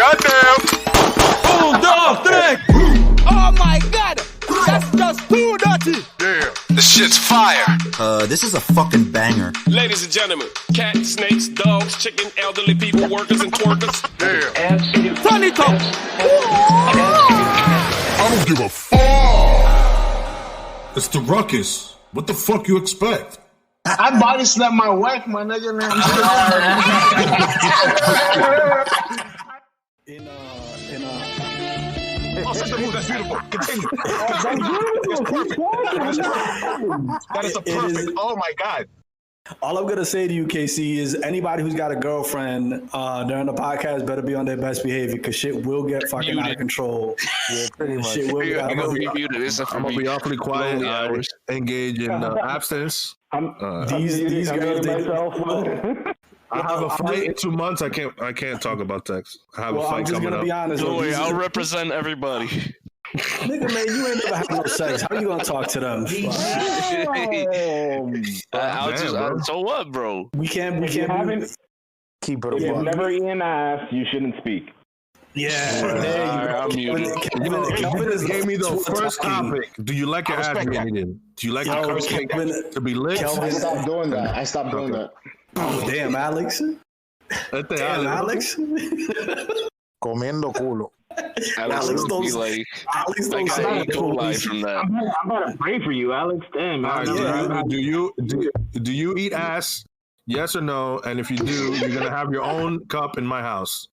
Goddamn! Oh my God! That's just too dirty! Yeah. The shit's fire. This is a fucking banger. Ladies and gentlemen, cats, snakes, dogs, chicken, elderly people, workers, and twerkers. Yeah. Turn it up! I don't give a fuck. It's the Ruckus. What the fuck you expect? I body slapped my wife, my nigga. Man. Oh, sister move, that's beautiful. Continue. It's perfect. That is a perfect. Oh my God. All I'm gonna say to you, KC, is anybody who's got a girlfriend during the podcast better be on their best behavior because shit will get fucking out of control. Yeah, pretty much. Shit will get I'm out of gonna control. be awfully quiet. Engage in abstinence. These girls, I have a fight in 2 months. I can't talk about sex. I have a fight I'm just coming gonna up. be honest. Don't worry, I'll represent everybody. Nigga, man, you ain't never had no sex. How you gonna talk to them? So what, bro? We can't Keep it If you've never eaten ass, you shouldn't speak. Yeah, there I'm muted. Kelvin is Gave me the first topic. Do you like your ass eaten? Do you like your curse cake to be lit? I stopped doing that. Oh, damn, Alex. Damn, Alex. Comiendo culo. Alex don't be like I got E. coli from that. I'm about to pray for you, Alex. Damn. Do you eat ass? Yes or no? And if you do, you're gonna have your own cup in my house.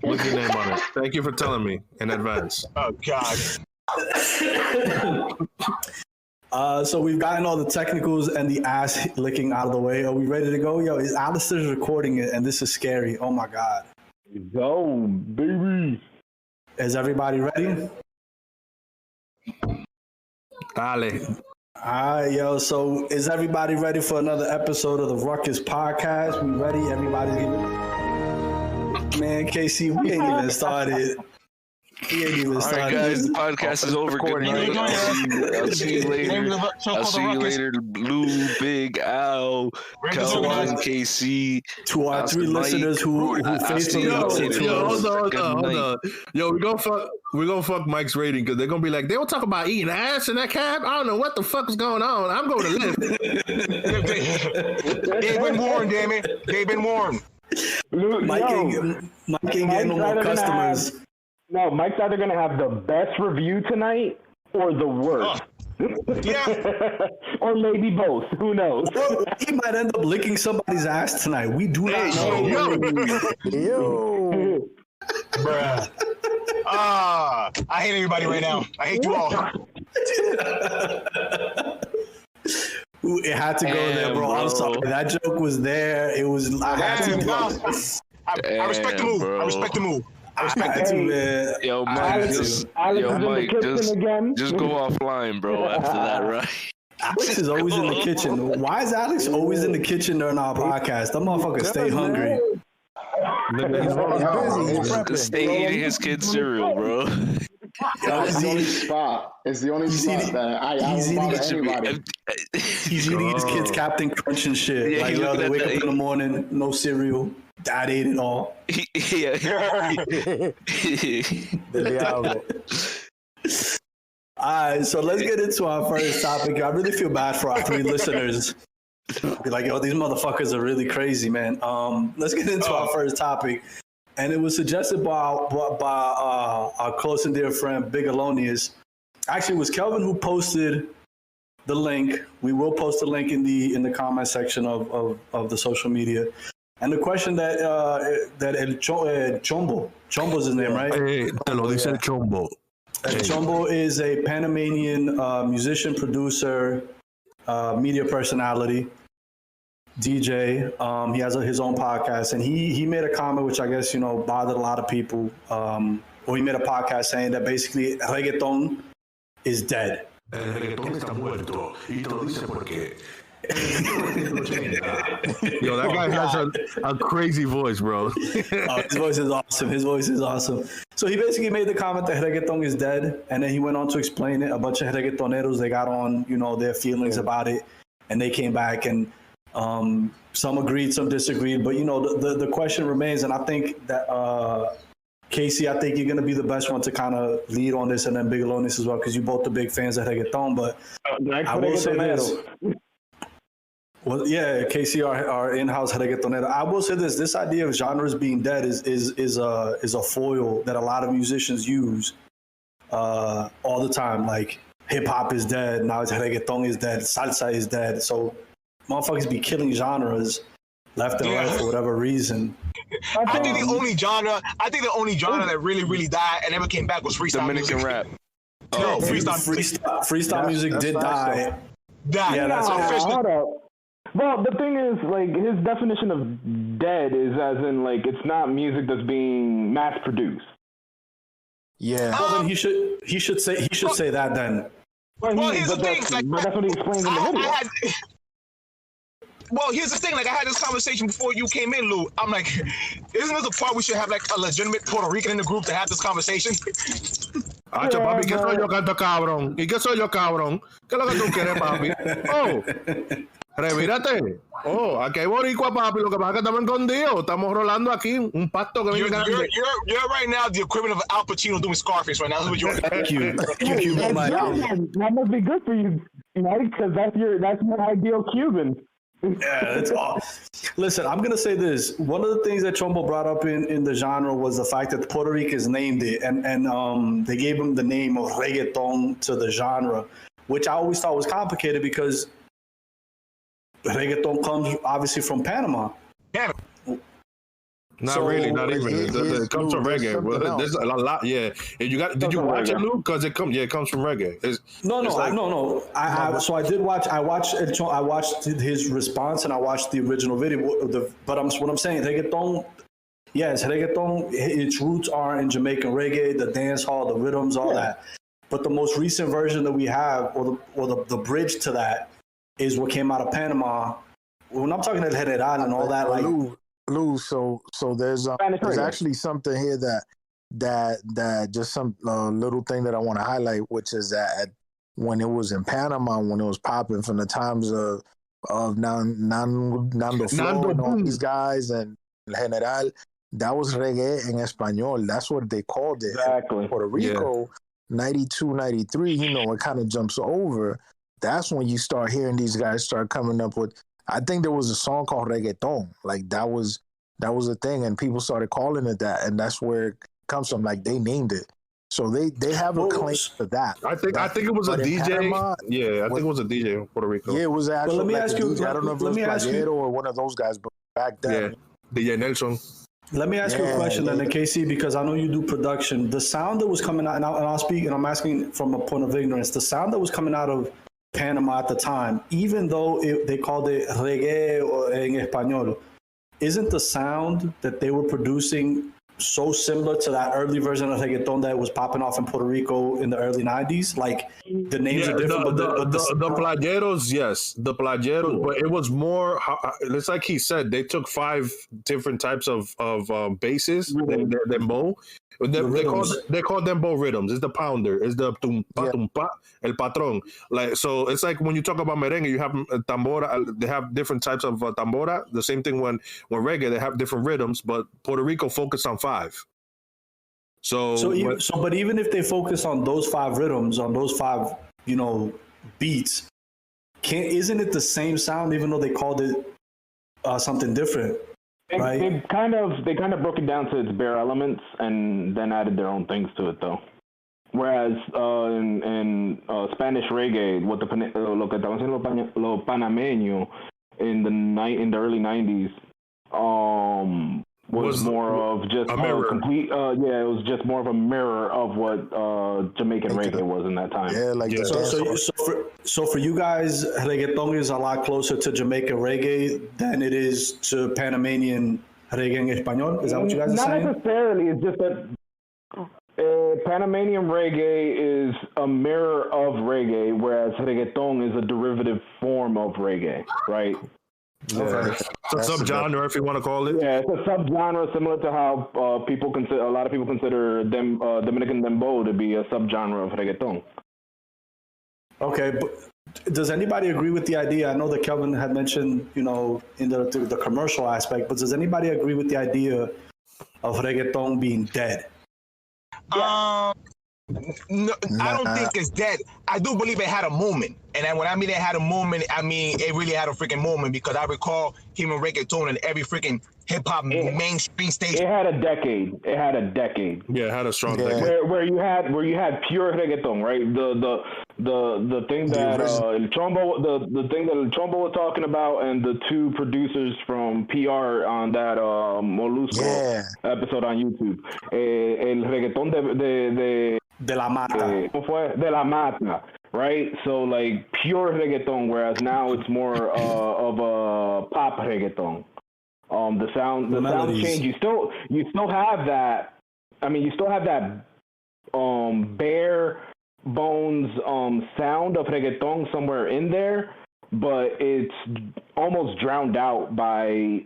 With your name on it. Thank you for telling me in advance. Oh God. So we've gotten all the technicals and the ass licking out of the way. Are we ready to go? Yo, Alistair's recording it, and this is scary. Oh my God. Go, baby. Is everybody ready? Dale. All right, yo. So is everybody ready for another episode of the Ruckus podcast? We ready? Everybody's giving. Man, KC, we ain't even started. All right, guys, the podcast is over. Good night. I'll see you later. I'll see you later. Lou, Big Al, Kelvin, KC. To our three listeners who faithfully listen to us. Hold on. Yo, we're gonna fuck Mike's rating because they're gonna be like, they don't talk about eating ass in that cab. I don't know what the fuck is going on. I'm going to live. They've been warned, damn it. They've been warned. Mike ain't getting no more customers. No, Mike's either going to have the best review tonight or the worst. Yeah. Or maybe both. Who knows? He might end up licking somebody's ass tonight. We do not know. Yo. Bruh. I hate everybody right now. I hate you all. It had to go there, bro. I'm sorry. That joke was there. It was. I had to go. I respect the move. Bro. I respect the move. I respect it. Man. Yo, Mike, just go offline, bro, after that, right? Alex is always in the kitchen. Why is Alex always in the kitchen during our podcast? That motherfucker stay hungry. He's stay eating his kid's cereal, bro. It's the only spot. It's the only spot that he's eating his kids Captain Crunch and shit. Yeah, like, yo, they wake up in the morning, no cereal. Dad ate it all. All right, so let's get into our first topic. I really feel bad for our three listeners. Be like, yo, these motherfuckers are really crazy, man. Let's get into our first topic. And it was suggested by our close and dear friend, Big Alonius. Actually, it was Kelvin who posted the link. We will post the link in the comment section of the social media. And the question that Chombo's his name, right? Hey, te lo dice el Chombo. Chombo is a Panamanian musician, producer, media personality, DJ. He has his own podcast, and he made a comment which I guess bothered a lot of people. He made a podcast saying that basically reggaeton is dead. El reggaetón está muerto y te lo dice porque. Yo, that guy has a crazy voice, bro. His voice is awesome. So he basically made the comment that reggaeton is dead, and then he went on to explain it. A bunch of reggaetoneros, they got on, their feelings about it, and they came back and Some agreed, some disagreed, but the question remains, and I think that Casey, I think you're going to be the best one to kind of lead on this, and then Bigelow on this as well, because you both the big fans of Reggaeton. But I will say this. Well, yeah, Casey, our in-house reggaetonero. I will say this idea of genres being dead is a foil that a lot of musicians use all the time. Like, hip-hop is dead, now it's reggaeton is dead, salsa is dead. So motherfuckers be killing genres left and right for whatever reason. I think the only genre that really died and never came back was freestyle Dominican music. rap. No, freestyle music did die. Yeah, that's official. Hold up. Well, the thing is, like, his definition of dead is as in, like, it's not music that's being mass produced. Yeah. Well, then he should say that then. Well, here's the thing. That's what he explains in the video. Well, here's the thing. Like, I had this conversation before you came in, Lou. I'm like, isn't this a part we should have, like, a legitimate Puerto Rican in the group to have this conversation? Hacho, papi, ¿qué soy yo, canto cabrón? ¿Y qué soy yo, cabrón? ¿Qué es lo que tú quieres, papi? Oh, revírate. Oh, aquí hay boricua, papi. Lo que pasa es que estamos escondidos. Estamos rolando aquí un pacto que You're right now the equivalent of Al Pacino doing Scarface right now. That's what you're. Thank you. That must be good for you, right? Because that's your ideal Cuban. Yeah, that's all. Listen, I'm gonna say this. One of the things that Chombo brought up in the genre was the fact that Puerto Ricans named it, and they gave him the name of reggaeton to the genre, which I always thought was complicated because reggaeton comes obviously from Panama. Not really, not even. It comes from reggae. Well, there's a lot. Yeah, did you watch it, Luke? Because it comes from reggae. No. So I did watch. I watched his response and I watched the original video. But what I'm saying, reggaeton. Yes, reggaeton. Its roots are in Jamaican reggae, the dance hall, the rhythms, all that. But the most recent version that we have, or the bridge to that, is what came out of Panama. When I'm talking about General and all that, like. Lou, so there's actually something here that just some little thing that I want to highlight, which is that when it was in Panama, when it was popping from the times of Nando Flow and all these guys and General, that was reggae en español. That's what they called it. Exactly. Puerto Rico, 92, 93, it kind of jumps over. That's when you start hearing these guys start coming up with. I think there was a song called Reggaeton. Like that was a thing, and people started calling it that, and that's where it comes from. Like they named it, so they have a claim to that. I think it was a DJ. Panama, I think it was a DJ in Puerto Rico. Yeah, it was actually. Well, let me ask you. I don't know if it was Playero or one of those guys, but back then, DJ Nelson. Let me ask you a question, then, Casey, because I know you do production. The sound that was coming out, and I'll speak, and I'm asking from a point of ignorance. The sound that was coming out of Panama at the time, even though they called it reggae or en español, isn't the sound that they were producing so similar to that early version of reggaeton that was popping off in Puerto Rico in the early 90s? Like the names are different, the playeros, yes, the playeros, but it was more. It's like he said, they took 5 different types of basses, dembow. They call dembow rhythms. It's the pounder. It's the tumpa tumpa, el patrón. Like so, it's like when you talk about merengue, you have tambora. They have different types of tambora. The same thing when reggae, they have different rhythms. But Puerto Rico focused on 5. But even if they focus on those 5 rhythms, on those 5, beats, isn't it the same sound? Even though they called it something different. Right. They kind of broke it down to its bare elements and then added their own things to it, though. Whereas in Spanish reggae, lo que estaban haciendo lo panameño in the early 90s, was more of just a complete. It was just more of a mirror of what Jamaican reggae was in that time. So for you guys, reggaeton is a lot closer to Jamaican reggae than it is to Panamanian reggae en español. Is that what you guys are saying? Not necessarily. It's just that Panamanian reggae is a mirror of reggae, whereas reggaeton is a derivative form of reggae, right? Yeah. Okay. It's a subgenre, if you want to call it. Yeah, it's a subgenre similar to how a lot of people consider Dominican dembow to be a subgenre of reggaeton. Okay, does anybody agree with the idea? I know that Kelvin had mentioned, in the commercial aspect, but does anybody agree with the idea of reggaeton being dead? No, I don't think it's dead. I do believe it had a moment. And then when I mean it had a moment, I mean it really had a freaking moment, because I recall hearing reggaeton in every freaking hip-hop mainstream station. It had a decade. Yeah, it had a strong decade. Where you had pure reggaeton, right? The thing that El Chombo, the thing that El Chombo was talking about, and the two producers from PR on that Molusco episode on YouTube. El reggaeton de la Mata. De la Mata, right? So like pure reggaeton, whereas now it's more of a pop reggaeton. The sound change. You still have that. I mean, you still have that bare bones sound of reggaeton somewhere in there, but it's almost drowned out by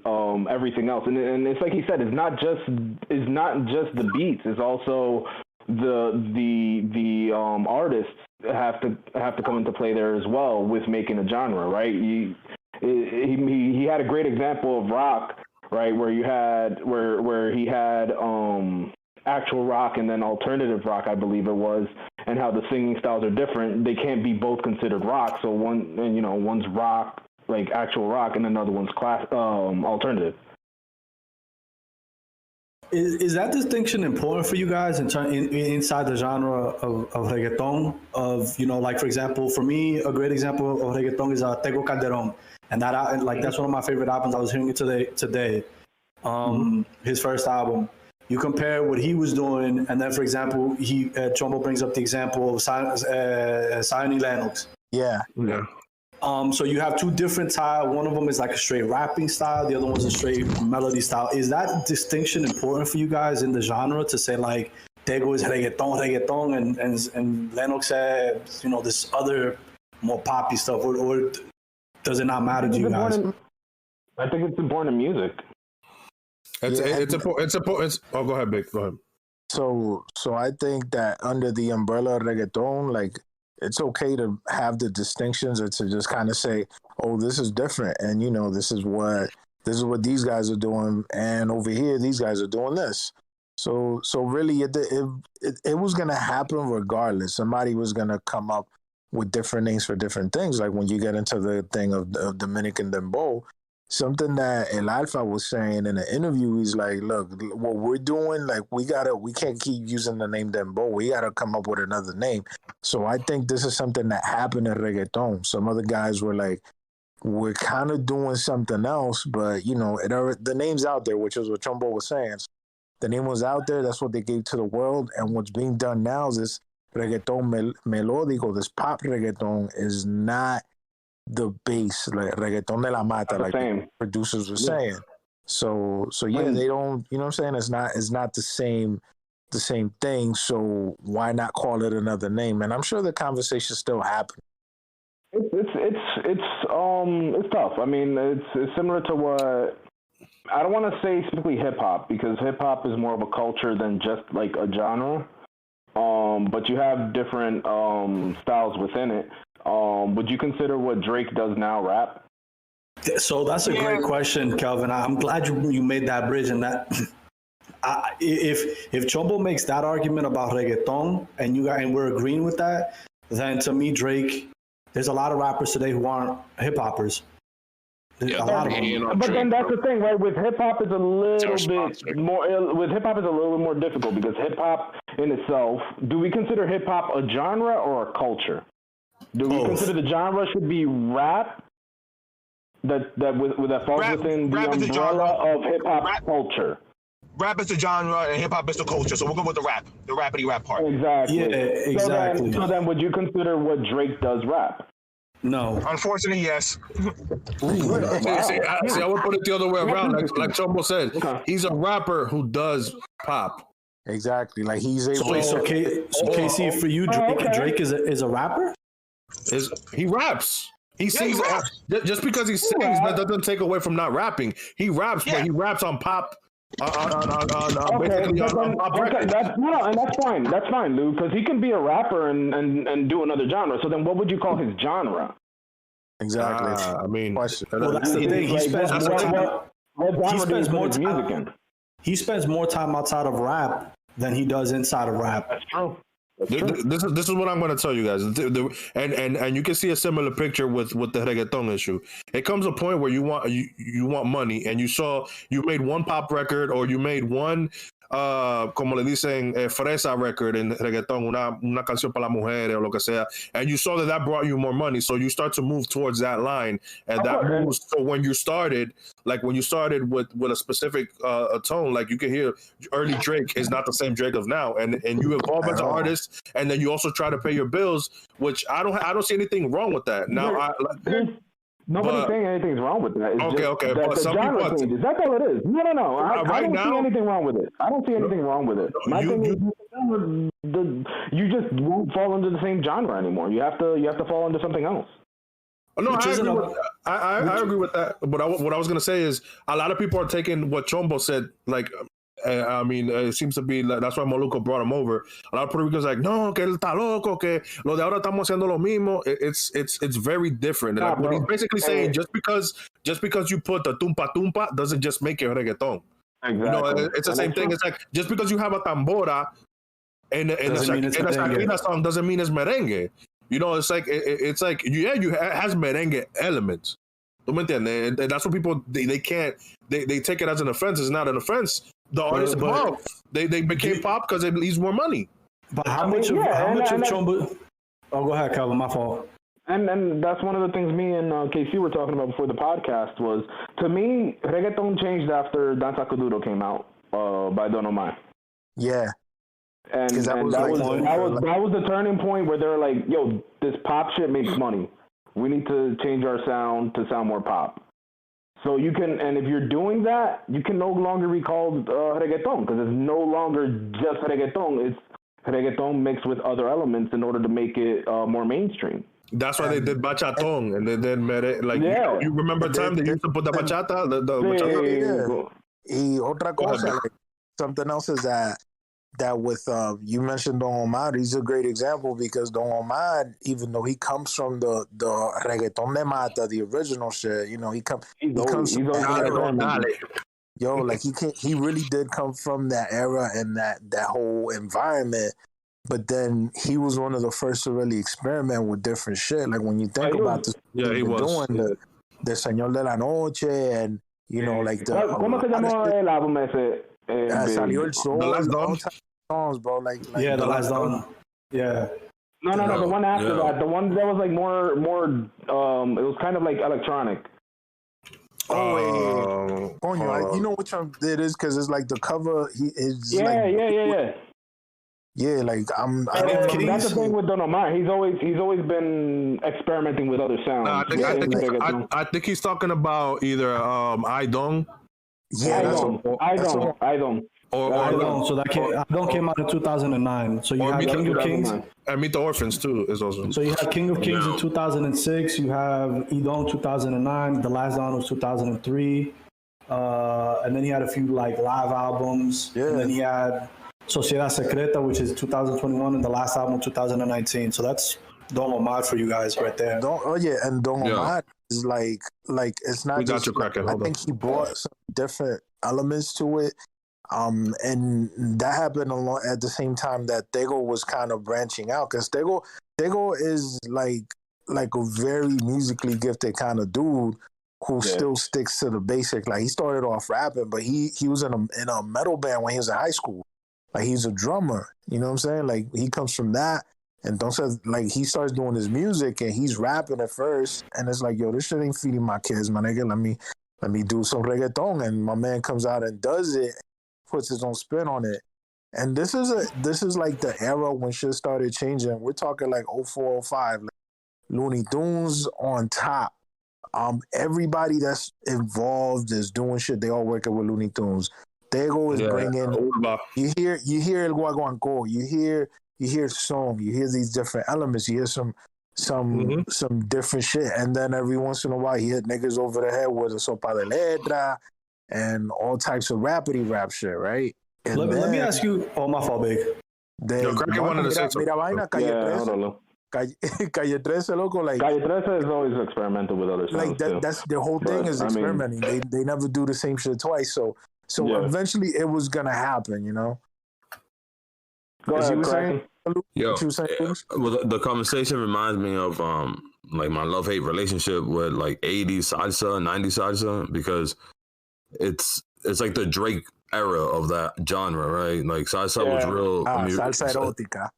everything else. And it's like he said, it's not just the beats. It's also the artists have to come into play there as well with making a genre, right? He had a great example of rock, right, where he had actual rock and then alternative rock, I believe it was, and how the singing styles are different. They can't be both considered rock. So one's rock, like actual rock, and another one's alternative. Is that distinction important for you guys inside the genre of reggaeton? Like for example, for me, a great example of reggaeton is Tego Calderon, and that's one of my favorite albums. I was hearing it today. His first album. You compare what he was doing, and then for example, Chombo brings up the example of Zion Lennox. Yeah. So you have two different styles. One of them is like a straight rapping style. The other one's a straight melody style. Is that distinction important for you guys in the genre to say like Tego is reggaeton, and Lennox says, this other more poppy stuff, or does it not matter to you guys? I think it's important music. It's important. Oh, go ahead, Big. Go ahead. So I think that under the umbrella of reggaeton, like, it's okay to have the distinctions, or to just kind of say, oh, this is different, and this is what these guys are doing, and over here these guys are doing this. So really it was gonna happen regardless. Somebody was gonna come up with different names for different things. Like when you get into the thing of Dominican Dembow, something that El Alfa was saying in an interview, he's like, look, what we're doing, like, we can't keep using the name Dembow. We gotta come up with another name. So I think this is something that happened in reggaeton. Some other guys were like, we're kind of doing something else, but the name's out there, which is what Chombo was saying. The name was out there. That's what they gave to the world. And what's being done now is this reggaeton melódico, this pop reggaeton is not the bass, like reggaeton de la Mata, like the producers were saying. So yeah, they don't, what I'm saying? It's not the same thing. So why not call it another name? And I'm sure the conversation still happens. It's tough. I mean, it's similar to what, I don't want to say specifically hip hop, because hip hop is more of a culture than just like a genre. But you have different styles within it. Would you consider what Drake does now rap? So that's a great question, Kelvin. I'm glad you made that bridge. And that if Chombo makes that argument about reggaeton and we're agreeing with that, then to me, Drake, there's a lot of rappers today who aren't hip hoppers. Yeah, a lot of them. But then that's the thing, right? With hip hop, it's a little bit more. With hip hop, it's a little bit more difficult, because hip hop in itself. Do we consider hip hop a genre or a culture? Do we consider the genre should be rap? That falls within the umbrella of hip hop culture. Rap is the genre and hip hop is the culture. So we'll go with the rappity rap part. Exactly. Yeah, exactly. So then, would you consider what Drake does rap? No. Unfortunately, yes. See, I would put it the other way around. Like Chombo said, he's a rapper who does pop. Exactly. Like he's able. So KC, for you, Drake is a rapper? He raps. He sings. Just because he sings, that doesn't take away from not rapping. He raps, but he raps on pop. That's fine. That's fine, Lou, because he can be a rapper and do another genre. So then, what would you call his genre? Exactly. I mean, well, that's the thing. He spends more time. He spends more time outside of rap than he does inside of rap. That's true. This is what I'm going to tell you guys, and you can see a similar picture with the reggaeton issue. It comes a point where you want money, and you made one pop record, or you made one como le dicen fresa record in reggaeton, una canción para la mujer o lo que sea, and you saw that brought you more money, so you start to move towards that line, and that moves. So when you started with a specific tone, like you can hear early Drake is not the same Drake of now, and you evolve as an artist, and then you also try to pay your bills, which I don't see anything wrong with that. Now, nobody's saying anything's wrong with that. It's okay. But some genre changes. That's all it is. No. I don't see anything wrong with it. I don't see anything wrong with it. My thing is, you just won't fall into the same genre anymore. You have to fall into something else. No, I agree with that. But what I was going to say is a lot of people are taking what Chombo said, like, I mean, it seems to be like, that's why Moluco brought him over. A lot of Puerto Ricans like, no, que él está loco, que lo de ahora estamos haciendo lo mismo. It's very different. Like, what he's basically saying, just because you put the tumpa tumpa doesn't just make it reggaeton. Exactly. You know, it's the same thing. It's like just because you have a tambora in a Shakira song doesn't mean it's merengue. You know, it's like you has merengue elements. And that's what people they take it as an offense. It's not an offense. The artist evolved. They became pop because it leaves more money. But how much of Chombo? Oh, go ahead, Calvin. My fault. And that's one of the things me and KC were talking about before the podcast was, to me, reggaeton changed after Danza Kuduro came out by Don Omar. Yeah. And that was the turning point where they're like, yo, this pop shit makes money. We need to change our sound to sound more pop. So you can, and if you're doing that, you can no longer be called reggaeton, because it's no longer just reggaeton. It's reggaeton mixed with other elements in order to make it more mainstream. That's why they did bachaton, and they did like you remember the time they used to put the bachata, the bachata. Y otra cosa, like, something else is that with you mentioned Don Omar, he's a great example, because Don Omar, even though he comes from the reggaeton de mata, the original shit, you know, he comes from that era. Yo, like he really did come from that era and that whole environment. But then he was one of the first to really experiment with different shit. Like when you think about this, he was doing the Señor de la Noche, and you know, like the ¿Cómo se llamó el álbum ese? Salió el Sol, The Last Dawn songs, bro. Like yeah, The Last Dawn. Yeah. No, the one after that, the one that was like more. It was kind of like electronic. Oh, wait. You know which one it is, because it's like the cover. Yeah, like that's the thing with Don Omar. He's always been experimenting with other sounds. I think he's talking about either I Don't. Yeah, I don't. So that came out in 2009. So you have King of Kings and Meet the Orphans too is also. So you have King of Kings in 2006. You have Idon 2009. The Last Dawn was 2003. And then he had a few like live albums. Yeah. And then he had Sociedad Secreta, which is 2021, and the last album 2019. So that's Don Omar for you guys right there. And Don Omar is like it's not. We got you cracking. I think he brought some different elements to it. And that happened along at the same time that Tego was kind of branching out, because Tego is like a very musically gifted kind of dude who still sticks to the basic. Like he started off rapping, but he was in a metal band when he was in high school. Like he's a drummer, you know what I'm saying? Like he comes from that, and like he starts doing his music and he's rapping at first, and it's like, yo, this shit ain't feeding my kids, my nigga. Let me do some reggaeton, and my man comes out and does it, puts his own spin on it. And this is like the era when shit started changing. We're talking like 04, 05, like Looney Tunes on top. Everybody that's involved is doing shit. They all working with Looney Tunes. Tego is bringing. You hear El Guaguancó. You hear song. You hear these different elements. You hear some different shit, and then every once in a while, he hit niggas over the head with a sopa de letra and all types of rapidy rap shit, right? Let me ask you. Oh, my fault, big. Kraken wanted to say something. Calle 13, loco, like Calle 13 is always experimental with other sounds like that. too. That's their whole thing is experimenting. They never do the same shit twice. So eventually it was gonna happen, you know. Go ahead, Yo, well, the conversation reminds me of like my love-hate relationship with like 80s salsa, 90s salsa, because it's like the Drake era of that genre, right? Like salsa was real. Salsa erótica.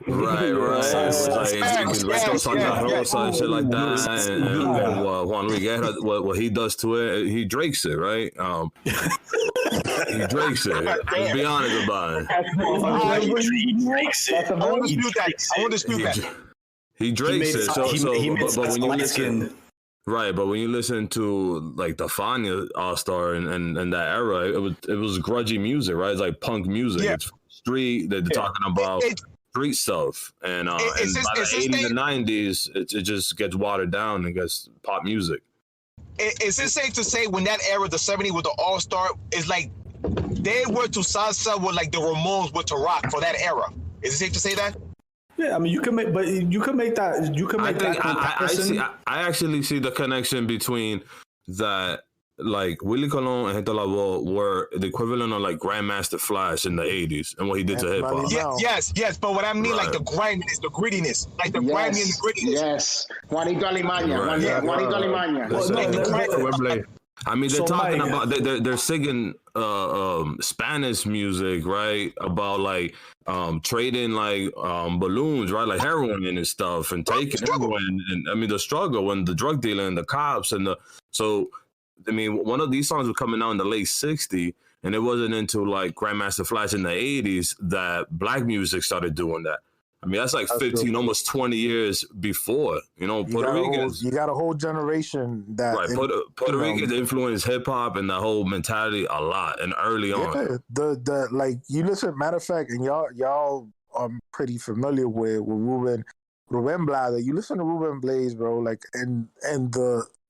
Right. It was like Santa Rosa and shit like that, and Juan Luis Guerra, what he does to it, he Drakes it, right? He Drakes it. Let's be honest about it. He Drakes it. I want to dispute that. He Drakes it. But when you listen, right, but when you listen to like the Fania All-Star and that era, it was grudgy music, right? It's like punk music. Yeah. It's street. They're talking about street stuff, and by the 80s and 90s, it just gets watered down and gets pop music. Is it safe to say when that era, the 70s, with the All-Star, is like they were to salsa what like the Ramones were to rock for that era? Is it safe to say that? Yeah, I mean, you can make that. You can make that comparison. I actually see the connection between that. Like Willie Colon and Hector Lavoe were the equivalent of like Grandmaster Flash in the 80s and what he did to hip hop. Yes, but what I mean, like the griminess, the grittiness, like the grimy and the grittiness. Yes, Juanito Alimaña. Juanito Alimaña. I mean, they're talking about they're singing Spanish music, right? About like trading like balloons, right? Like heroin and stuff, and taking heroin, and I mean the struggle and the drug dealer and the cops and I mean, one of these songs was coming out in the late 60s, and it wasn't until like Grandmaster Flash in the 80s that black music started doing that. I mean, that's like 15, almost 20 years before, you know, Puerto Ricans. You got a whole generation that... Right, Puerto Ricans influenced hip-hop and the whole mentality a lot, and early on. The like, you listen, matter of fact, and y'all are pretty familiar with Ruben Blades. You listen to Ruben Blades, bro, like, and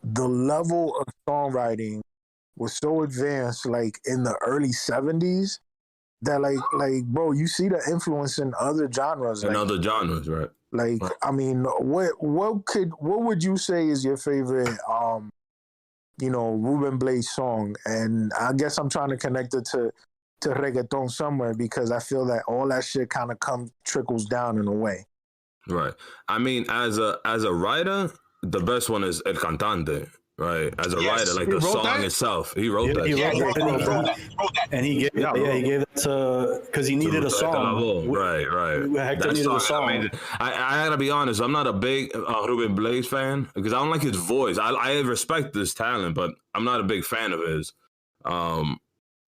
the level of songwriting was so advanced, like in the early 70s, that like bro, you see the influence in other genres. In other genres, right? Like, right. I mean, what would you say is your favorite, Ruben Blades song? And I guess I'm trying to connect it to reggaeton somewhere, because I feel that all that shit kind of trickles down in a way. Right. I mean, as a writer, the best one is El Cantante, right? As a writer, like the song itself, he wrote that. He wrote that. And he gave that to, because he needed a song. Right. Hector needed a song. I mean, I gotta be honest, I'm not a big Ruben Blades fan, because I don't like his voice. I respect his talent, but I'm not a big fan of his.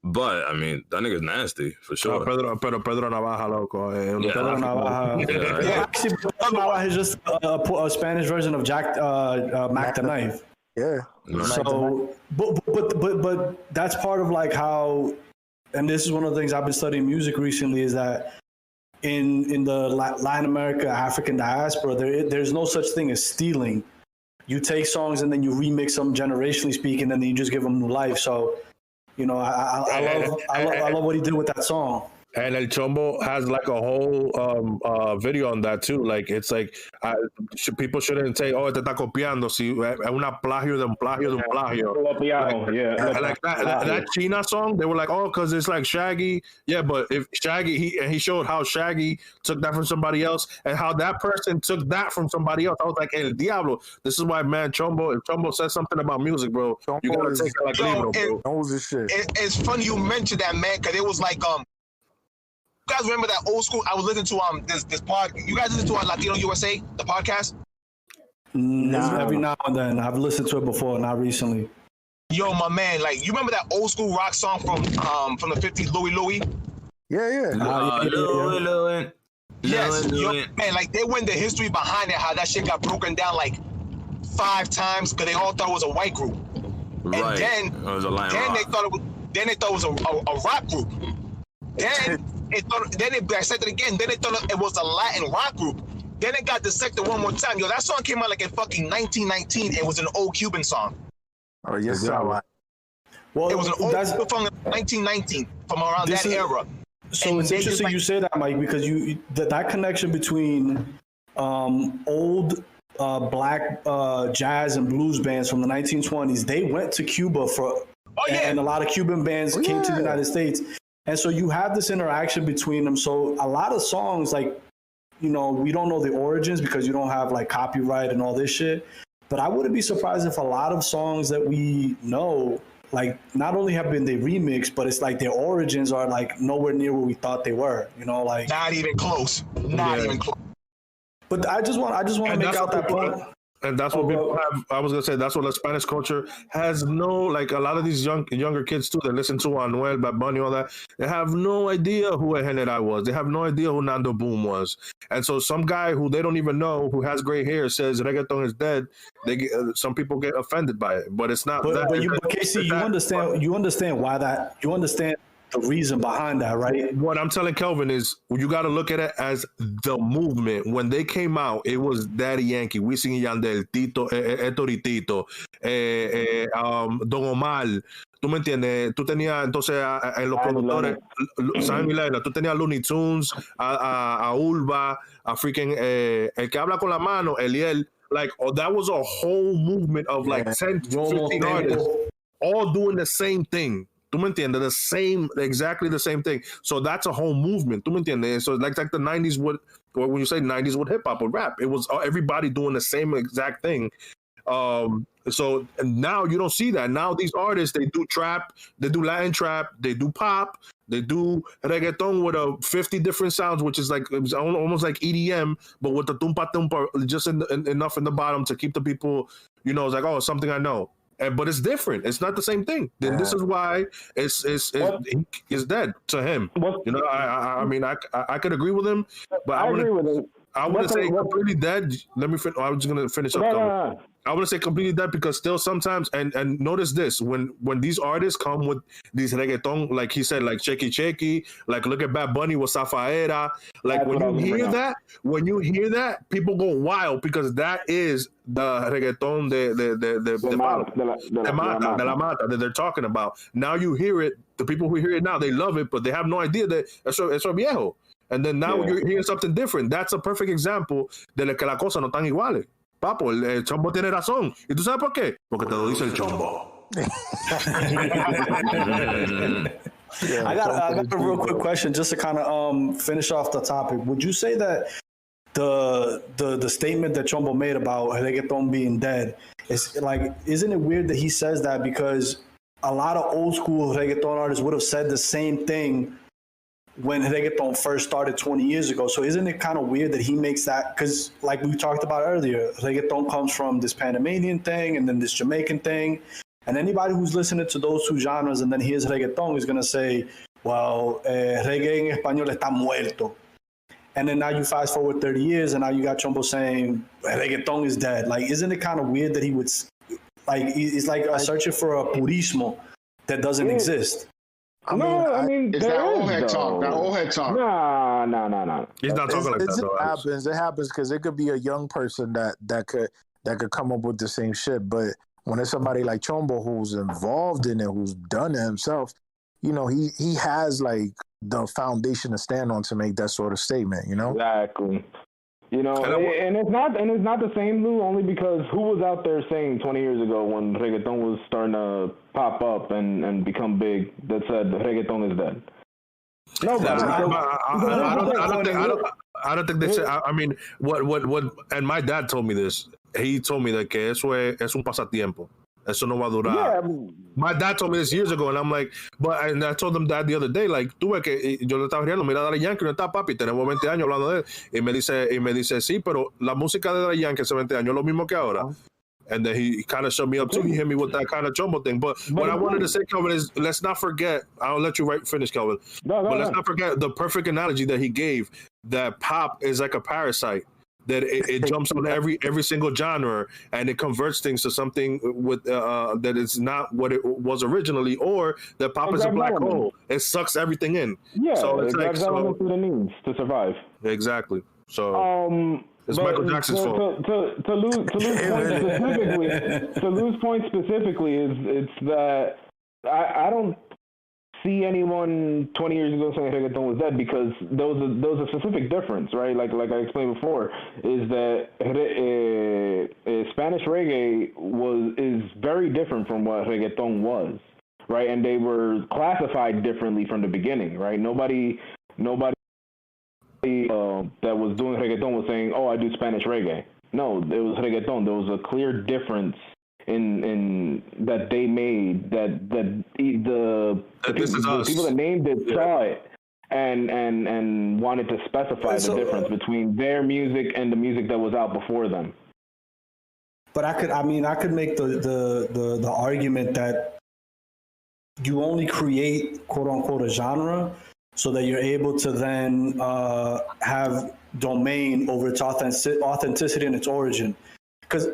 But I mean, that nigga's nasty for sure. Pedro Navaja, loco. Pedro Navaja. Actually, Pedro Navaja is just a Spanish version of Mac the Knife. Yeah. So, but that's part of like how, and this is one of the things I've been studying music recently, is that in the Latin America, African diaspora, there's no such thing as stealing. You take songs and then you remix them, generationally speaking, and then you just give them new life. So, you know, I love what he did with that song. And El Chombo has like a whole video on that too. Like, it's like people shouldn't say, "Oh, te está copiando." Si es una plagio de un plagio de un plagio. Like that China song, they were like, "Oh, because it's like Shaggy." Yeah, but if Shaggy, he showed how Shaggy took that from somebody else, and how that person took that from somebody else. I was like, "El Diablo." This is why, man, Chombo. If Chombo says something about music, bro, you gotta take it like libro, bro. Knows this shit. It's funny you mentioned that, man, because it was like You guys remember that old school? I was listening to this pod. You guys listen to Latino USA, the podcast? Every now and then. I've listened to it before, not recently. Yo, my man, like, you remember that old school rock song from the 50s, Louie? Yeah. Louie. Yes, man, like, they went the history behind it, how that shit got broken down like 5 times because they all thought it was a white group. Right. And then they thought it was a rock group. Then they dissected it again. Then they thought it was a Latin rock group. Then it got dissected one more time. Yo, that song came out like in fucking 1919. It was an old Cuban song. Oh, yes, sir. Well, it was an old from 1919, from around that era. So it's interesting you say that, Mike, because that connection between old black jazz and blues bands from the 1920s. They went to Cuba and a lot of Cuban bands came to the United States. And so you have this interaction between them. So a lot of songs, like, you know, we don't know the origins because you don't have like copyright and all this shit. But I wouldn't be surprised if a lot of songs that we know, like, not only have been they remixed, but it's like their origins are like nowhere near where we thought they were. You know, like not even close. Not even close. But I just want to make out that point. And that's what people have. I was gonna say that's what the Spanish culture has no, like a lot of these younger kids too that listen to Anuel, Bad Bunny, all that. They have no idea who El General was. They have no idea who Nando Boom was. And so some guy who they don't even know who has gray hair says reggaeton is dead. Some people get offended by it, but it's not. But Casey, you understand why that. You understand the reason behind that, right? What I'm telling Kelvin is you got to look at it as the movement. When they came out, it was Daddy Yankee, Wisin y Yandel, Tito, Héctor y Tito, Don Omar. ¿Tú me entiendes? Tú tenías entonces en los productores, Simon Milena, tú tenías Looney Tunes, a Ulva, a freaking, el que habla con la mano, Eliel. Like, that was a whole movement of like 10, 15 artists all doing the same thing. ¿Tú me entiendes? Exactly the same thing. So that's a whole movement. ¿Tú me entiendes? So like the 90s would, or when you say 90s with hip hop or rap, it was everybody doing the same exact thing. So now you don't see that. Now these artists, they do trap, they do Latin trap, they do pop, they do reggaeton with 50 different sounds, which is like it's almost like EDM, but with the tumpa tumpa just enough in the bottom to keep the people, you know, it's like, oh, it's something I know. But it's different. It's not the same thing. Then this is why it's dead to him. You know, I mean, I could agree with him, but I agree with him. I wouldn't say completely dead. Let me. I was just gonna finish up. I wouldn't say completely dead because still sometimes, and notice this, when these artists come with these reggaeton, like he said, like Checky Checky, like look at Bad Bunny with Zafaera, like when you hear that, people go wild because that is the reggaeton de la mata that they're talking about. Now you hear it, the people who hear it now, they love it, but they have no idea that eso viejo. And then now you're hearing something different. That's a perfect example de que las cosas no están iguales. Papo, el chombo tiene razón. ¿Y tú sabes por qué? Porque te lo dice el chombo. I got a real quick question just to kind of finish off the topic. Would you say that the statement that Chombo made about reggaeton being dead is like, isn't it weird that he says that because a lot of old school reggaeton artists would have said the same thing when reggaeton first started 20 years ago. So isn't it kind of weird that he makes that? Because like we talked about earlier, reggaeton comes from this Panamanian thing and then this Jamaican thing. And anybody who's listening to those two genres and then hears reggaeton is going to say, well, reggae en español está muerto. And then now you fast forward 30 years and now you got Chombo saying reggaeton is dead. Like, isn't it kind of weird that he would, like, it's like searching for a purismo that doesn't exist? I mean, it's that old head talk. That old head talk. No. He's not talking like that. It happens because it could be a young person that could come up with the same shit. But when it's somebody like Chombo who's involved in it, who's done it himself, you know, he has like the foundation to stand on to make that sort of statement. You know, exactly. You know, and it's not the same, Lou, only because who was out there saying 20 years ago when reggaeton was starting to pop up and become big that said reggaeton is dead? Nobody. I don't think they said. I mean, what? And my dad told me this. He told me that que eso es un pasatiempo. Eso no va a durar. Yeah. My dad told me this years ago, and I'm like, and I told him that the other day, like, tú ves que yo le estaba riendo, mira, Daddy Yankee no está, papi, tenemos 20 años hablando de él. Y me dice, sí, pero la música de Daddy Yankee hace 20 años es lo mismo que ahora. And then he kind of showed me up too. He hit me with that kind of Chombo thing. But what I wanted to say, Kelvin, is let's not forget, I'll let you finish, Kelvin. Let's not forget the perfect analogy that he gave, that pop is like a parasite. That it jumps on every single genre and it converts things to something with that is not what it was originally, or that pop is a black hole. It sucks everything in. Yeah, so it's like elements to the needs to survive. Exactly. So it's Michael Jackson's fault. To Lou's point specifically is it's that I don't see anyone 20 years ago saying reggaeton was dead because there was a specific difference, right? Like I explained before, is that Spanish reggae is very different from what reggaeton was, right? And they were classified differently from the beginning, right? Nobody that was doing reggaeton was saying, "Oh, I do Spanish reggae." No, it was reggaeton. There was a clear difference in that they made that the people that named it saw it and wanted to specify the difference between their music and the music that was out before them. But I could make the argument that you only create quote unquote a genre so that you're able to then have domain over its authenticity and its origin. Because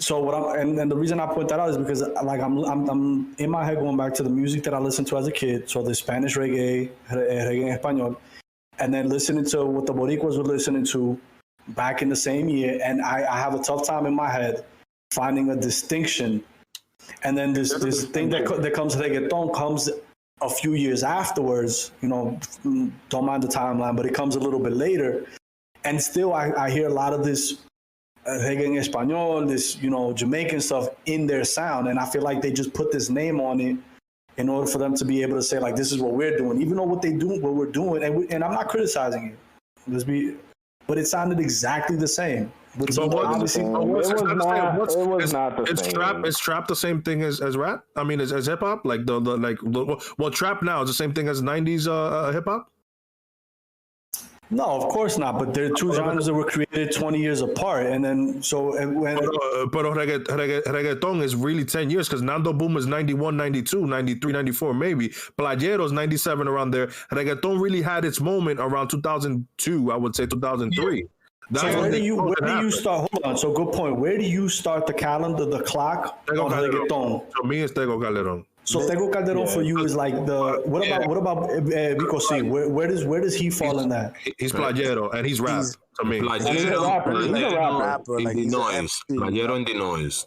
and the reason I point that out is because like I'm in my head going back to the music that I listened to as a kid, so the Spanish reggae en español, and then listening to what the Boricuas were listening to back in the same year, and I have a tough time in my head finding a distinction. And then this thing that comes reggaeton comes a few years afterwards, don't mind the timeline, but it comes a little bit later. And still I hear a lot of this reggae en español, this, Jamaican stuff in their sound. And I feel like they just put this name on it in order for them to be able to say, like, this is what we're doing, even though what we're doing, and I'm not criticizing it. But it sounded exactly the same. It's not the same. Is trap the same thing as rap? I mean, as hip hop? Well, trap now is the same thing as 90s hip hop? No, of course not. But they're two genres that were created 20 years apart, and then But reggaeton is really 10 years because Nando Boom is 91, 92, 93, 94 maybe. Playero's 97 around there. Reggaeton really had its moment around 2002, I would say 2003. So where do you start? Hold on. So good point. Where do you start the calendar, the clock on reggaeton? For me, it's Tego Calderon. So Tego Calderon for you is like the what about becasue? Where does he fall in that? He's playero and he's rap to me. He's a rapper. Playero en the noise.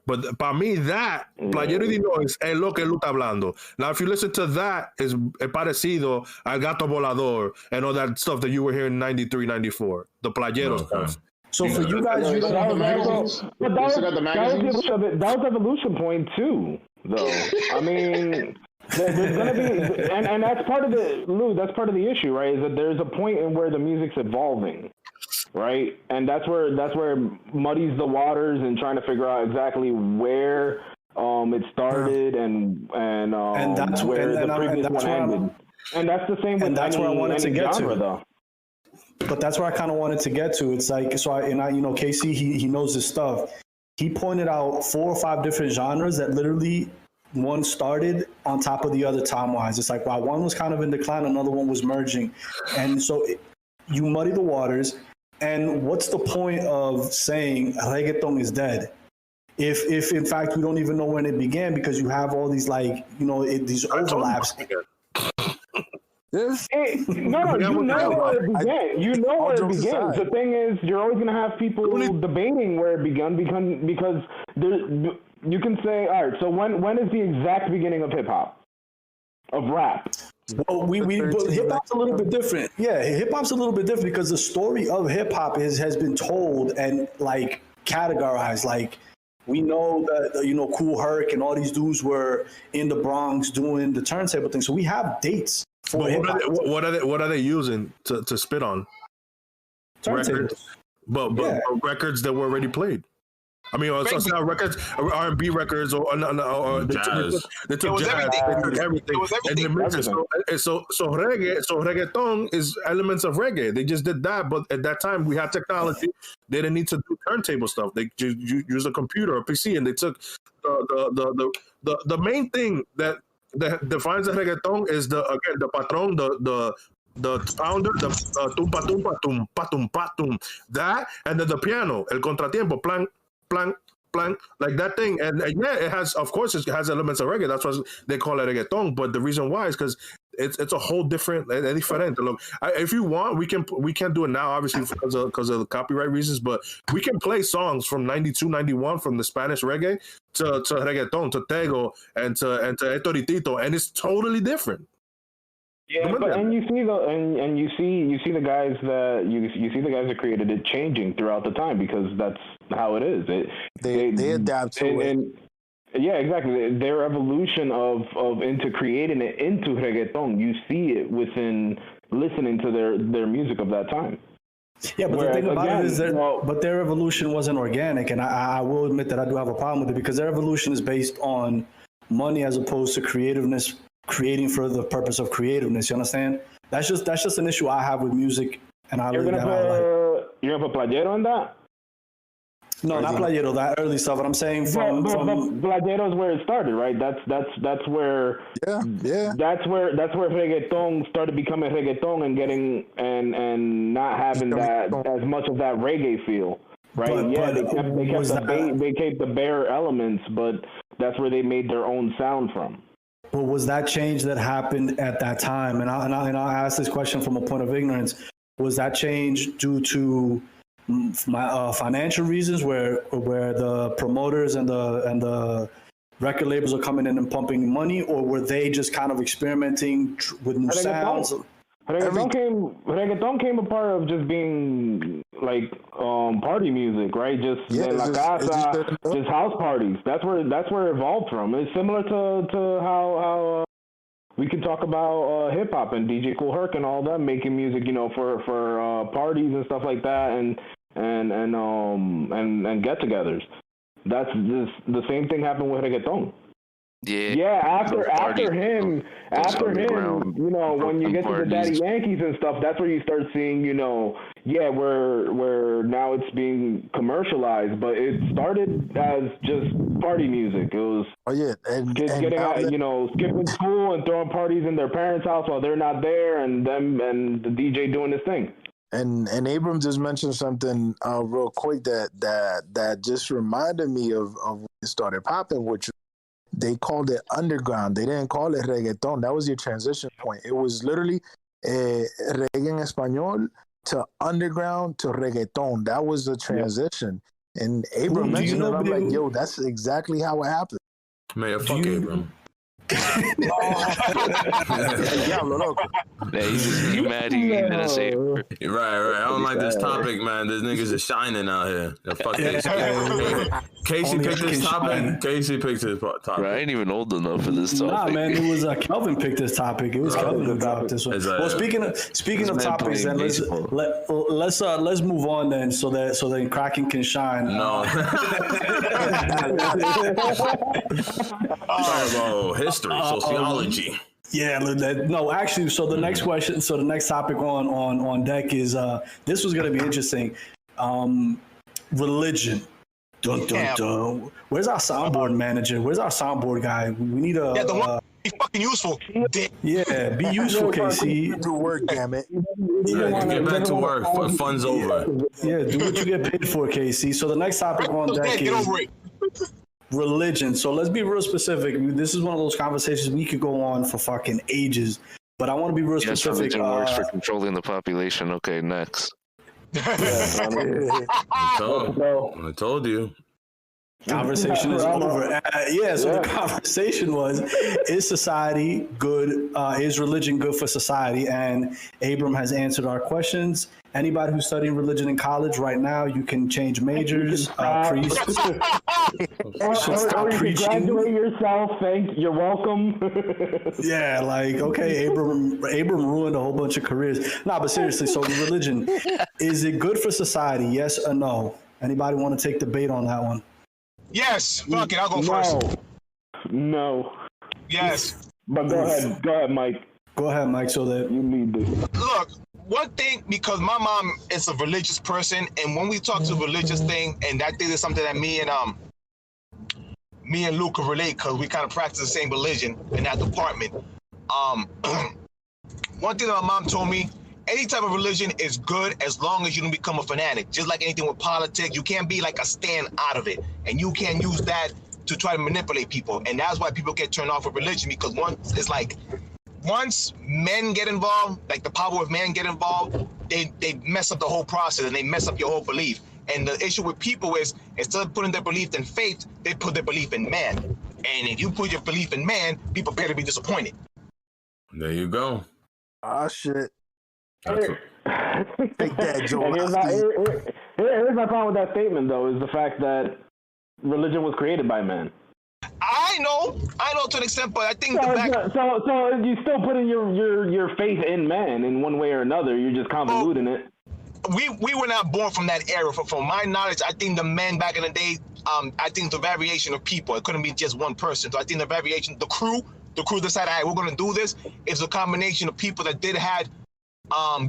But para mí that Playero y Noise es lo que él está hablando. Now, if you listen to that, it's parecido al Gato Volador and all that stuff that you were hearing in 93, 94. The Playero stuff. So for you guys, you don't have that was Evolution Point too, though. I mean, there's gonna be, and that's part of that's part of the issue, right? Is that there's a point in where the music's evolving, right? And that's where it muddies the waters and trying to figure out exactly where it started and that's where the previous one ended. And that's the same with that's where I wanted to get genre, to. though. But that's where I kind of wanted to get to. It's like, KC, he knows his stuff. He pointed out 4 or 5 different genres that literally one started on top of the other time-wise. It's like, while one was kind of in decline, another one was merging. And so you muddy the waters. And what's the point of saying reggaeton is dead? If in fact, we don't even know when it began because you have all these, these overlaps. No, you know where it began. You know where it begins. The thing is, you're always going to have people debating where it began because you can say, all right, so when is the exact beginning of hip-hop? Of rap? Well, but hip-hop's a little bit different. Yeah, hip-hop's a little bit different because the story of hip-hop has been told and, categorized. We know that, Kool Herc and all these dudes were in the Bronx doing the turntable thing. So we have dates. But what are they using to spit on? Records, but records that were already played. I mean, it's not records, R&B records or jazz. They took jazz, they took everything, and they mixed it. So reggaeton is elements of reggae. They just did that, but at that time we had technology. They didn't need to do turntable stuff. They just use a computer or PC, and they took the main thing that defines the reggaeton is the patron, the pounder, the tumpa tumpa tumpa tumpa tum, that, and then the piano, el contratiempo, plan plan blank, like that thing. And yeah, it has, of course, it has elements of reggae. That's why they call it reggaeton. But the reason why is because it's a whole different, diferente. Look, if you want, we can't do it now, obviously, because of the copyright reasons. But we can play songs from 92, 91 from the Spanish reggae to reggaeton, to tego, and to Etoritito, and it's totally different. Yeah, but and you see the guys that you see the guys that created it changing throughout the time, because that's how it is. They adapt to it. And yeah, exactly. Their evolution of into creating it into reggaeton, you see it within listening to their music of that time. Yeah, but the thing about it is but their evolution wasn't organic, and I will admit that I do have a problem with it, because their evolution is based on money as opposed to creativeness. Creating for the purpose of creativeness, you understand? That's just an issue I have with music, and you're gonna put Playero in that? No, not Playero. That early stuff. But I'm saying from Playero is where it started, right? That's where that's where reggaeton started becoming reggaeton and getting and not having that as much of that reggae feel, right? They kept the bare elements, but that's where they made their own sound from. But was that change that happened at that time? And I'll ask this question from a point of ignorance. Was that change due to financial reasons, where the promoters and the record labels are coming in and pumping money, or were they just kind of experimenting with new sounds? Reggaeton came a part of just being like party music, right? Just la casa, just house parties. That's where it evolved from. It's similar to how we can talk about hip hop and DJ Kool Herc and all that, making music, for parties and stuff like that, and get-togethers. That's just the same thing happened with reggaeton. Yeah. After him, when you get to the Daddy Yankees and stuff, that's where you start seeing, where now it's being commercialized, but it started as just party music. It was kids getting out, skipping school and throwing parties in their parents' house while they're not there, and them and the DJ doing his thing. And Abram just mentioned something real quick that just reminded me of when it started popping, which they called it underground. They didn't call it reggaeton. That was your transition point. It was literally reggae en español to underground to reggaeton. That was the transition. And Abram mentioned it. I'm like, yo, that's exactly how it happened. Man, fuck Abram. He's mad he didn't say it. Right. I don't like this topic, man. These niggas are shining out here. Fuck this. Casey picked this topic. Casey picked this topic. Right, I ain't even old enough for this topic. Nah, man, it was Kelvin picked this topic. It was Kelvin who dropped this one. Well, speaking of topics, then let's move on then, so that Kraken can shine. No. History, sociology. No, actually, so the next question, the next topic on deck is this was going to be interesting. Religion. Dun, dun, dun. Where's our soundboard manager? Where's our soundboard guy? We need a. Yeah, the one be fucking useful. Yeah, be useful, Casey. Do work, damn it. Get back to work. Fun's over. Yeah, do what you get paid for, Casey. So the next topic on deck is religion. So let's be real specific. This is one of those conversations we could go on for fucking ages, but I want to be real specific. Religion works for controlling the population. Okay, next. I told you. Conversation is over. The conversation was, is society good? Is religion good for society? And Abram has answered our questions. Anybody who's studying religion in college right now, you can change majors. Priests should stop preaching. Graduate yourself. You're welcome. Yeah, okay, Abram ruined a whole bunch of careers. But seriously, so religion, is it good for society? Yes or no? Anybody want to take the bait on that one? Yes. Fuck it, I'll go first. No. Yes. But go ahead, Mike. Go ahead, Mike, so that you lead this. Look, one thing, because my mom is a religious person, and when we talk to religious thing, and I think it's something that me and Luke can relate, because we kind of practice the same religion in that department. One thing that my mom told me, any type of religion is good as long as you don't become a fanatic. Just like anything with politics, you can't be like a stand out of it, and you can't use that to try to manipulate people. And that's why people get turned off with religion, because once men get involved, like the power of men get involved, they mess up the whole process and they mess up your whole belief. And the issue with people is, instead of putting their belief in faith, they put their belief in man. And if you put your belief in man, be prepared to be disappointed. There you go. Ah, shit. Take that, Joe. Here's my problem with that statement, though, is the fact that religion was created by man. I know to an extent, but I think so you still put in your faith in man in one way or another. You're just convoluting it. We were not born from that era. From my knowledge, I think the men back in the day, I think the variation of people, it couldn't be just one person. So I think the variation, the crew decided, all right, we're going to do this. It's a combination of people that did had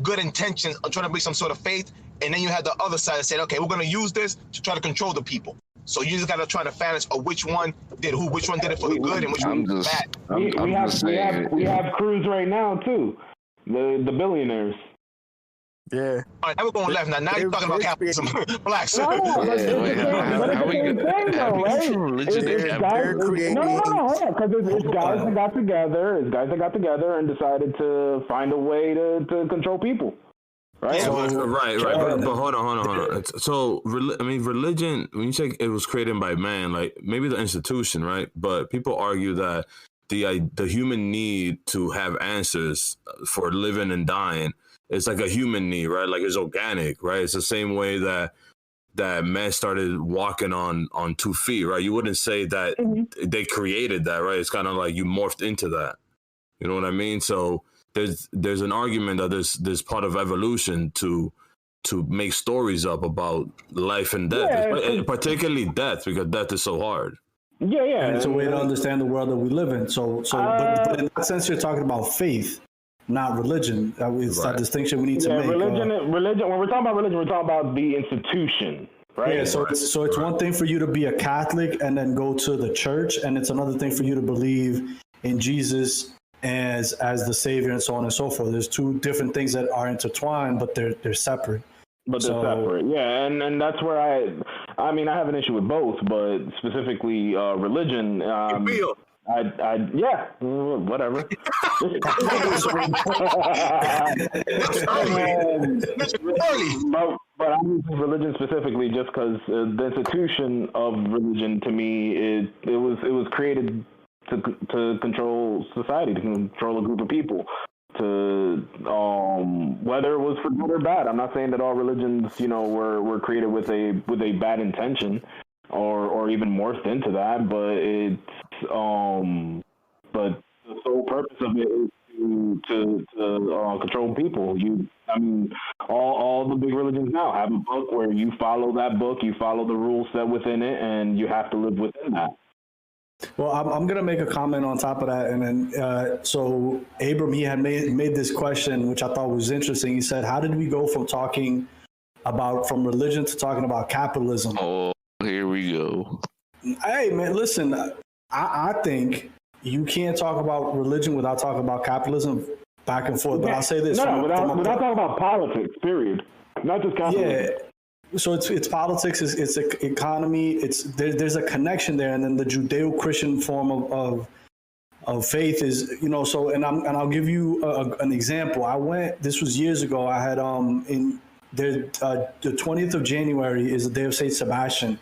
good intentions of trying to bring some sort of faith. And then you had the other side that said, okay, we're going to use this to try to control the people. So you just got to try to balance of which one did it for the good and which one did bad. We have crews right now too, the billionaires. Yeah. All right, now we're going left now. Now you're talking about capitalism. Relax. No, because it's guys that got together. It's guys that got together and decided to find a way to control people. Right. Yeah, right. But hold on. So, religion, when you say it was created by man, like maybe the institution, right? But people argue that the human need to have answers for living and dying is like a human need, right? Like it's organic, right? It's the same way that man started walking on 2 feet, right? You wouldn't say that they created that, right? It's kind of like you morphed into that. You know what I mean? So there's an argument that there's part of evolution to make stories up about life and death, particularly death, because death is so hard. Yeah. And it's a way to understand the world that we live in. But in that sense, you're talking about faith, not religion. It's that distinction we need to make. Religion. When we're talking about religion, we're talking about the institution, right? Yeah. So it's one thing for you to be a Catholic and then go to the church, and it's another thing for you to believe in Jesus as the savior and so on and so forth. There's 2 different things that are intertwined, but they're separate. But they're separate, yeah, and that's where I have an issue with both, but specifically religion. Whatever. But I'm using religion specifically just because the institution of religion, to me, it was created to control society, to control a group of people, to whether it was for good or bad. I'm not saying that all religions, were created with a bad intention or even morphed into that, but the sole purpose of it is to control people. All the big religions now have a book where you follow that book, you follow the rules set within it, and you have to live within that. Well, I'm going to make a comment on top of that. And then, so Abram, he had made this question, which I thought was interesting. He said, how did we go from from religion to talking about capitalism? Oh, here we go. Hey, man, listen, I think you can't talk about religion without talking about capitalism back and forth. But I'll say this. Without talking about politics, period. Not just capitalism. Yeah. So it's politics, it's economy, there's a connection there, and then the Judeo-Christian form of faith is, so, and I'll give you an example. This was years ago, I had the 20th of January is the day of St. Sebastian,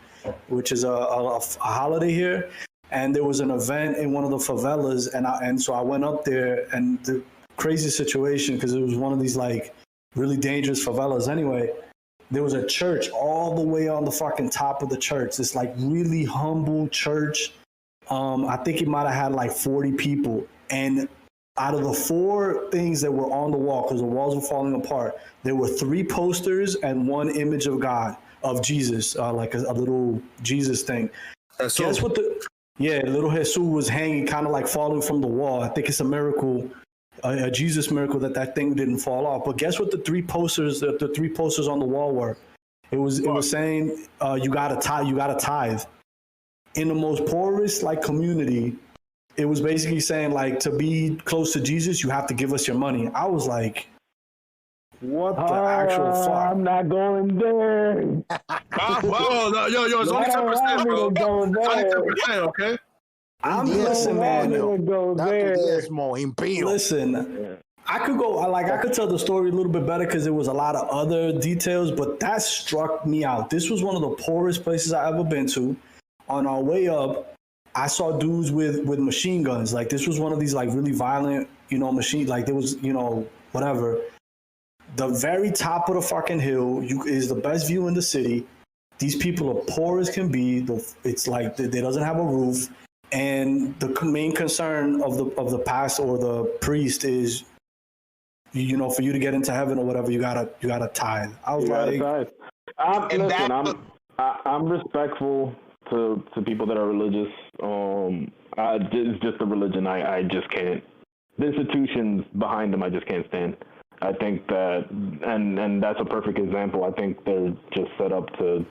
which is a holiday here, and there was an event in one of the favelas, and so I went up there, and the crazy situation, because it was one of these like really dangerous favelas anyway. There was a church all the way on the fucking top of the church. This like really humble church. I think it might have had like 40 people. And out of the 4 things that were on the wall, because the walls were falling apart, there were 3 posters and 1 image of God, of Jesus, like a little Jesus thing. Guess what little Jesus was hanging, kind of like falling from the wall. I think it's a miracle. A Jesus miracle that thing didn't fall off. But guess what the 3 posters on the wall were? It was saying you gotta tithe. In the most poorest like community, it was basically saying like, to be close to Jesus, you have to give us your money. I was like, What the actual fuck? I'm not going there. Whoa, no, yo, it's only 10%, bro. It's only 10%, okay? I'm listen, man. Listen, I could go. I could tell the story a little bit better because there was a lot of other details, but that struck me out. This was one of the poorest places I ever been to. On our way up, I saw dudes with machine guns. Like this was one of these like really violent, machine. Like there was, whatever. The very top of the fucking hill is the best view in the city. These people are poor as can be. It's like they doesn't have a roof, and the main concern of the pastor or the priest is, for you to get into heaven or whatever, you gotta tithe. I was like, I'm respectful to people that are religious. It's just a religion. I just can't. The institutions behind them, I just can't stand. I think that, and that's a perfect example. I think they're just set up to.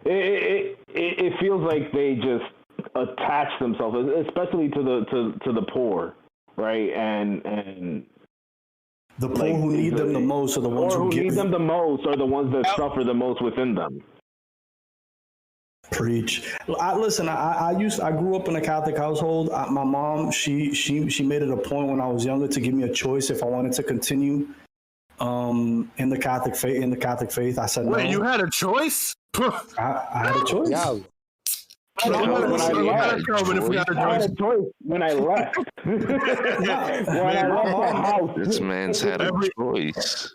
It feels like they just attach themselves, especially to the poor, right? And the poor who need them the most are the ones who need them the most are the ones that suffer the most within them. Preach. I grew up in a Catholic household. My mom, she made it a point when I was younger to give me a choice if I wanted to continue in the Catholic faith. I said no. Wait, you had a choice? I had a choice. Yeah. I had a choice when I left. This man's had a choice.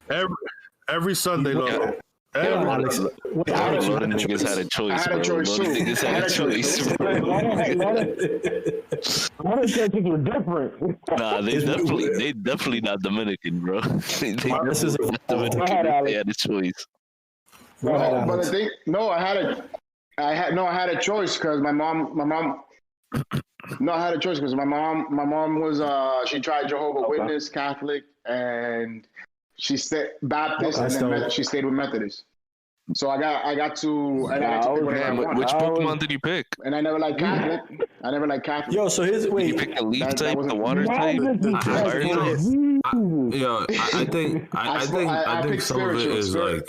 Every Sunday, though. A lot of niggas had a choice. A lot of niggas had a choice. A lot of churches were different. Nah, they definitely not Dominican, bro. They had a choice. But the thing, I had a choice because my mom. No, I had a choice because my mom was she tried Jehovah's Witness, Catholic, and she stayed Baptist, and then she stayed with Methodist. So I got to pick whatever I wanted. Which Pokemon did you pick? And I never liked Catholic. Yo, so here's Did you pick the leaf type, the water type, the fire type? I think some of it is like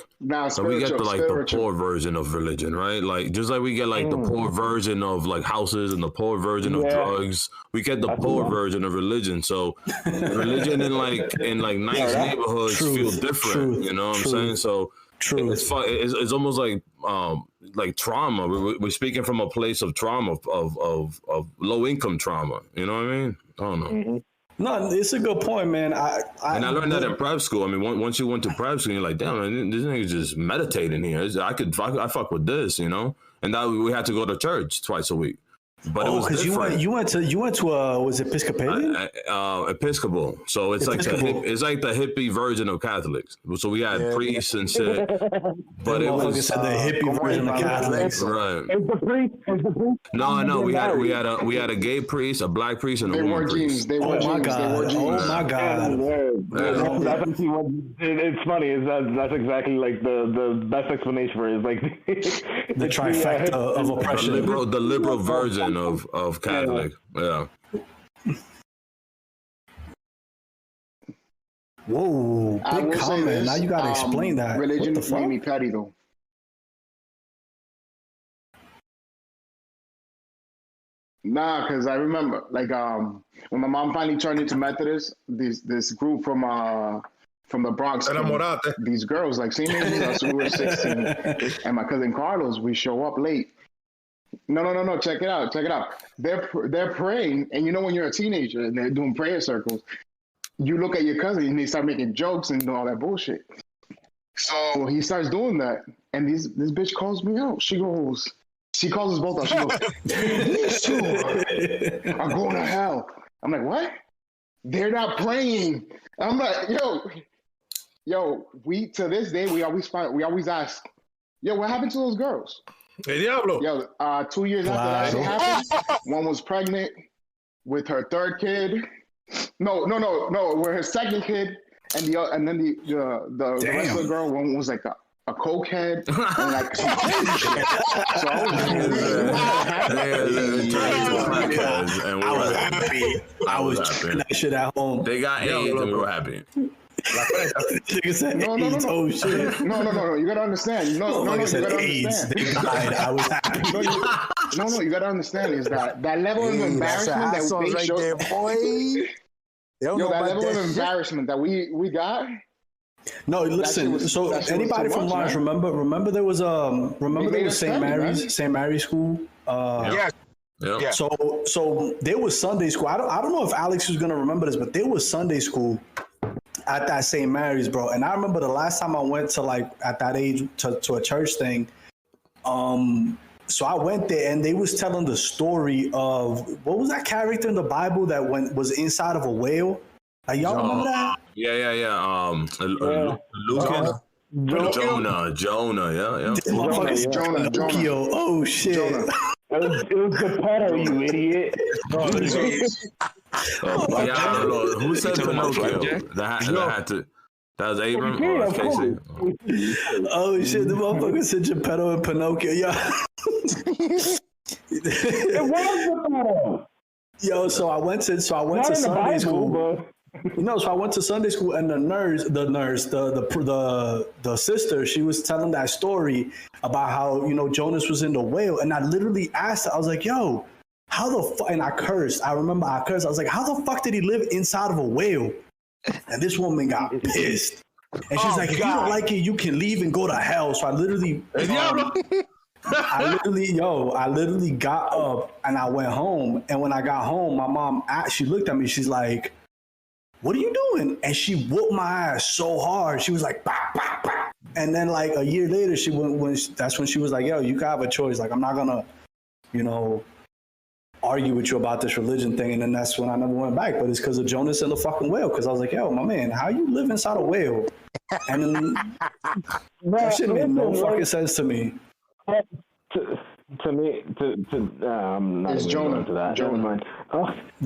we get the poor version of religion, right? Like just like we get like the poor version of like houses and the poor version of drugs, we get the poor version of religion. So religion in nice neighborhoods feel different. You know what I'm saying? So it's almost like trauma. We're speaking from a place of trauma, of low income trauma. You know what I mean? I don't know. Mm-hmm. No, it's a good point, man. I learned that in prep school. I mean, once you went to prep school, you're like, damn, man, this nigga's just meditating here. I fuck with this, you know. And now we had to go to church twice a week. But it was different. you went to was it Episcopalian? Episcopal. So it's like the hippie version of Catholics. So we had priests and shit. But it was the hippie version of Catholics. Right. Is the priest? No. We had a gay priest, a black priest, and a woman priest. They wore jeans. Oh my God. It's funny. That's exactly like the best explanation for it. Is like the trifecta of oppression. The liberal version of Catholic. Yeah. Whoa, big comment. Now you gotta explain that. Religion made me petty though. Nah, because I remember when my mom finally turned into Methodist, this group from the Bronx, these girls like same age as us, we were 16, and my cousin Carlos, we show up late. No. Check it out. They're praying, and you know when you're a teenager and they're doing prayer circles, you look at your cousin and they start making jokes and all that bullshit. So he starts doing that, and this bitch calls me out. She calls us both out. She goes, "These two are going to hell." I'm like, "What? They're not praying." I'm like, yo. We to this day we always ask, "Yo, what happened to those girls?" Hey, Diablo. Yo, 2 years after that shit happened, one was pregnant with her third kid. No, with her second kid, and then the rest of the girl, one was like a cokehead and like some crazy shit. So I was happy. I was checking that shit at home. They got AIDS and we were happy. Nigga said No. Oh shit. No. You gotta understand. No. You gotta AIDS. understand. They died. I was happy. No. You gotta understand is that level of embarrassment that they right showed. there, boy. That level of embarrassment that we got. No, listen. So anybody from Lawrence, remember there was St. Mary's School. Yeah. So there was Sunday school. I don't know if Alex is gonna remember this, but there was Sunday school at that St. Mary's, bro. And I remember the last time I went to, like, at that age to a church thing. So I went there and they was telling the story of what was that character in the Bible that was inside of a whale? Like, y'all remember that? Yeah. Lucas. Jonah. Yeah. Jonah. Oh shit. Jonah. It was Geppetto, you idiot. Who said Pinocchio? That was Abram or Casey? Oh shit, the motherfucker said Geppetto and Pinocchio. Yeah. It was Geppetto. Yo, so I went to Sunday school. So I went to Sunday school, and the sister, she was telling that story about how, Jonas was in the whale. And I literally asked her, I was like, yo, how the fuck, and I cursed. I remember I cursed. I was like, how the fuck did he live inside of a whale? And this woman got pissed. And she's like, if you don't like it, you can leave and go to hell. So I literally, I literally got up and I went home. And when I got home, my mom, she looked at me. She's like, what are you doing? And she whooped my ass so hard. She was like, bah, bah, bah. And then like a year later, that's when she was like, yo, you can have a choice. Like, I'm not gonna, argue with you about this religion thing. And then that's when I never went back. But it's because of Jonas and the fucking whale. Because I was like, yo, my man, how you live inside a whale? And then that shit made no fucking sense to me. To me, I'm not it's even Jonah. going to that. Jonah.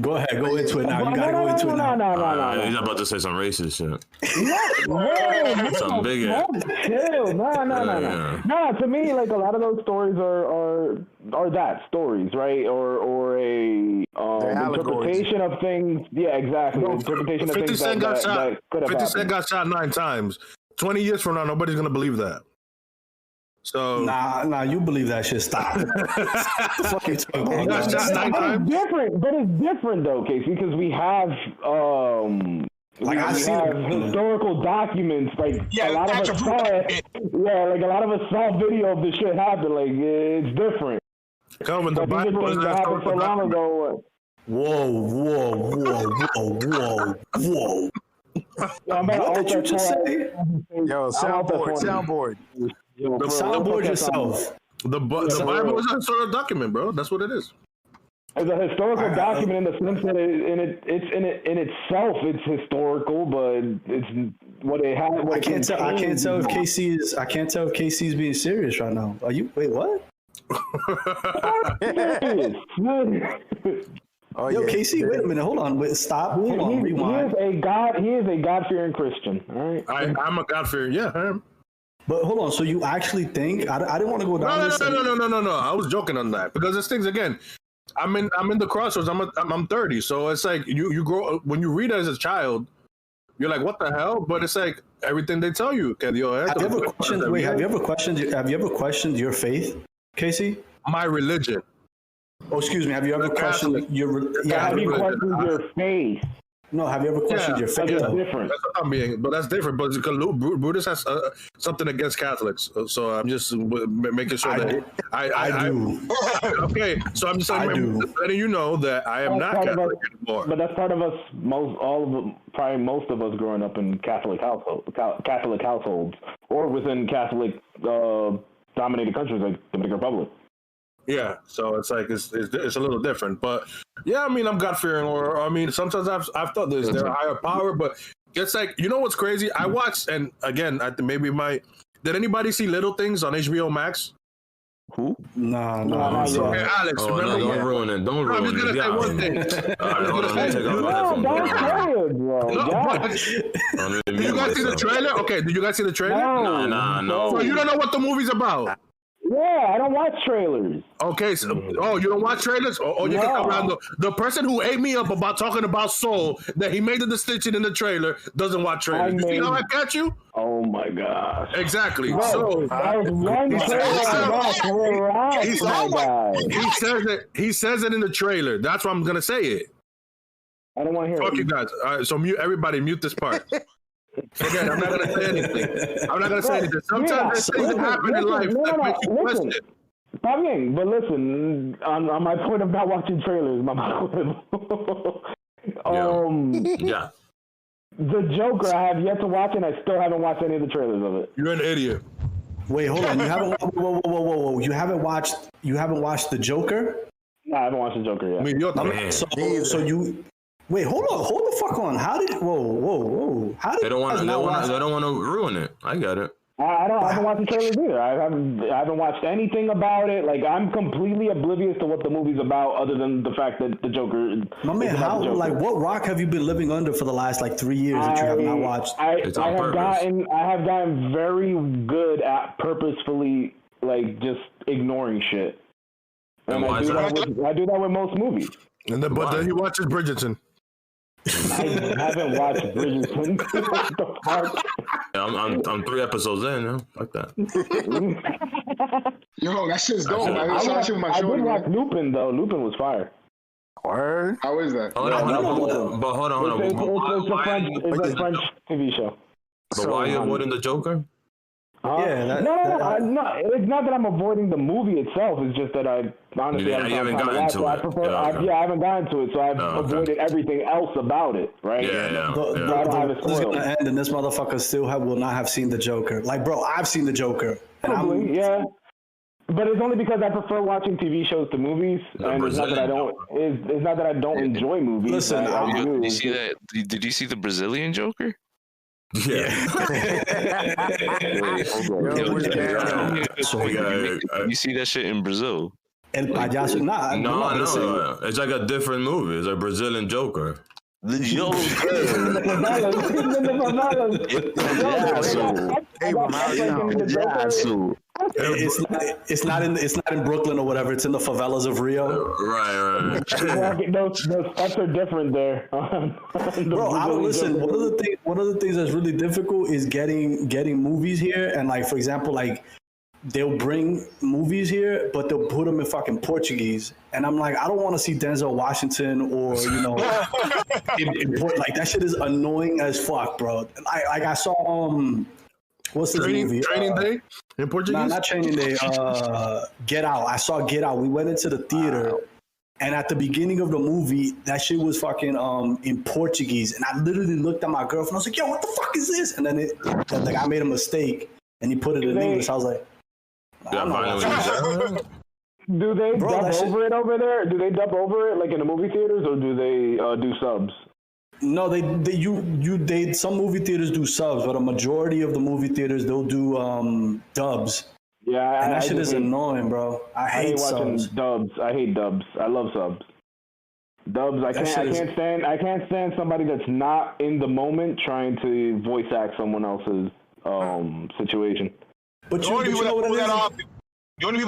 Go ahead, go into it now. You gotta go into it now. No. He's about to say some racist shit. Some big Chill. No. No, to me, like, a lot of those stories are that stories, right? Or a interpretation of things. Yeah, exactly. Interpretation of things that could have 50 Cent got shot 9 times. 20 years from now, nobody's gonna believe that. So nah, you believe that shit. Stop. The fuck you talking about? It's different though, Casey, because we have historical documents. Like a lot of us saw it. Yeah, like a lot of us saw video of this shit happen. Like it's different. Calvin, the Bible is that happened so long ago. Whoa. What did you just say? Yo, soundboard. Soundboard yourself. The Bible is a historical document, bro. That's what it is. It's a historical document in the sense that in itself it's historical, but it's what it has. I can't tell if Casey is being serious right now. Are you? Wait, what? Yo, Casey, wait a minute. Hold on. Stop. Hold on. Rewind. He is a God-fearing Christian. All right. I'm a God-fearing. Yeah, I am. But hold on. So you actually think I didn't want to go down this? No. I was joking on that because there's things again. I'm in the crossroads. I'm 30, so it's like you grow when you read it as a child, you're like, what the hell? But it's like everything they tell you. Have you ever questioned your faith, Casey? My religion. Oh, excuse me. Have you ever questioned your? Have you questioned your faith? No, have you ever questioned your faith? That's different. That's what I'm being, but that's different. But Brutus has something against Catholics, so I'm just making sure that I do. Okay, so I'm just letting you know that I am not Catholic anymore. But that's part of us. Most of us growing up in Catholic households, or within Catholic dominated countries like the Dominican Republic. Yeah, so it's like it's a little different, but yeah, I mean, I'm God fearing, or I mean, sometimes I've thought there's a higher power, but it's like, you know what's crazy? I watched, and again, I think did anybody see Little Things on HBO Max? Who? No. Okay, Alex, remember? Don't ruin it. Don't ruin it. I'm just gonna say one thing. Did you guys see the trailer? Okay, did you guys see the trailer? No. So you don't know what the movie's about? Yeah, Yeah, I don't watch trailers. Okay, so you don't watch trailers? You can come around. The person who ate me up about talking about Soul, that he made the distinction in the trailer, doesn't watch trailers. You see how I got you? Oh my gosh. Exactly. Bro, So that was one trailer I watched. He says it in the trailer. That's why I'm gonna say it. I don't want to hear Fuck it. you guys. All right, so everybody mute this part. Forget, I'm not gonna say anything. Sometimes there's things that happen in life that make you question. Está bien, but listen, on my point of not watching trailers, Yeah. The Joker, I have yet to watch, and I still haven't watched any of the trailers of it. You're an idiot. Wait, hold on. You haven't? Whoa! You haven't watched the Joker? No, I haven't watched the Joker yet. So you. Wait, hold the fuck on. How did? Whoa! How did? They don't want to ruin it. I got it. I haven't watched the trailers either. I haven't watched anything about it. Like, I'm completely oblivious to what the movie's about, other than the fact that the Joker. My man, what rock have you been living under for the last 3 years that you have not watched? I have gotten very good at purposefully just ignoring shit. And I do that with most movies. But then he watches Bridgerton. I haven't watched Bridgerton. What the fuck? I'm 3 episodes in. You know? Fuck that. Yo, that shit's dope. I did watch Lupin though. Lupin was fire. Word? How is that? Hold on. It's a French TV show. But why are you avoiding the Joker? No. It's not that I'm avoiding the movie itself. It's just that I honestly haven't gotten to it. I haven't gotten to it, so I've avoided everything else about it. Right? Yeah. This is gonna end, and this motherfucker still will not have seen the Joker. Like, bro, I've seen the Joker. Probably, yeah. But it's only because I prefer watching TV shows to movies, and it's not that I don't. It's not that I don't enjoy movies. Listen, did you see that? Did you see the Brazilian Joker? Yeah. You see that shit in Brazil? El payaso. No. It's like a different movie. It's a Brazilian Joker. The Joker. It's not in Brooklyn or whatever. It's in the favelas of Rio. Right. Those steps are different there. Bro, listen. One of the things that's really difficult is getting movies here, and for example, they'll bring movies here, but they'll put them in fucking Portuguese, and I'm like, I don't want to see Denzel Washington or that shit is annoying as fuck, bro. I saw what's this movie? Training Day in Portuguese? Nah, not Training Day. Get Out. I saw Get Out. We went into the theater, and at the beginning of the movie, that shit was fucking in Portuguese, and I literally looked at my girlfriend. I was like, "Yo, what the fuck is this?" And then I made a mistake, and he put it in English. I was like, do they dub over it over there? Do they dub over it in the movie theaters, or do they do subs? No, they some movie theaters do subs, but a majority of the movie theaters they'll do dubs. Yeah, and that shit is annoying, bro. I hate watching subs. Dubs. I hate dubs. I love subs. Dubs. I can't stand somebody that's not in the moment trying to voice act someone else's situation. But the only people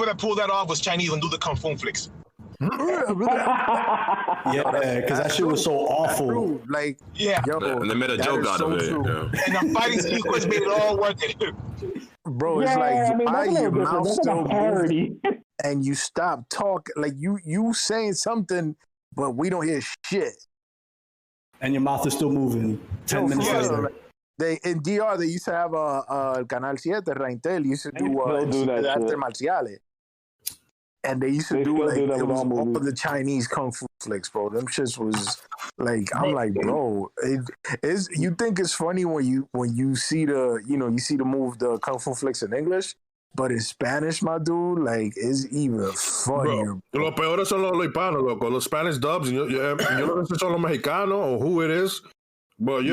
that pulled that off was Chinese and do the Kung Fu flicks. Yeah, because that shit was so awful. They made a joke out of it. Yeah. And the fighting sequence made it all work. Bro, it's your mouth still moving, and you stop talking. You saying something, but we don't hear shit. And your mouth is still moving 10 minutes later. In DR, they used to have a Canal 7, Reintel, used to do Artes Marciales. And they used to do it was all of the Chinese Kung Fu flicks, bro. Them shits was I'm like, bro, you think it's funny when you see the Kung Fu flicks in English, but in Spanish, my dude, it's even funnier. Bro, lo peor son los hispanos, loco. Los Spanish dubs, yo no sé si son los mexicanos or who it is, but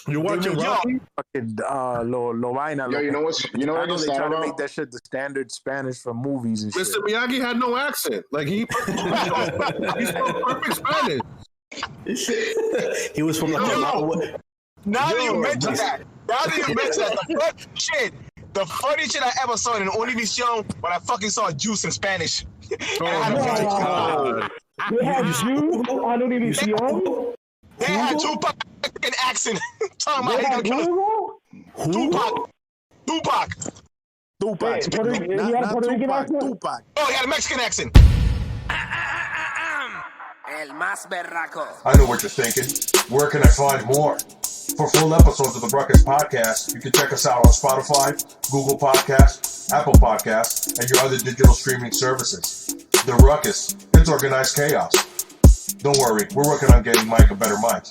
you watching Rocky? Lo vaina. Yo, you know what? They try to make that shit the standard Spanish for movies and shit. Mr. Miyagi had no accent. He spoke perfect Spanish. He was from Now that you mention that, the first shit The funniest shit I ever saw in an Univision when I fucking saw Juice in Spanish. And I had a They had Juice on Univision? They had Tupac in accent. Talking about Tupac. Tupac. Not Tupac. Tupac. Oh, he had a Mexican accent. El más berraco. I know what you're thinking. Where can I find more? For full episodes of the Ruckus Podcast, you can check us out on Spotify, Google Podcasts, Apple Podcasts, and your other digital streaming services. The Ruckus, it's organized chaos. Don't worry, we're working on getting Mike a better mic.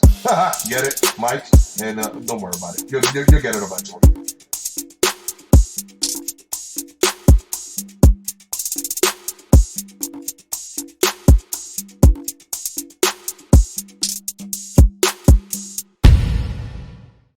Get it, Mike? And don't worry about it. You'll get it eventually.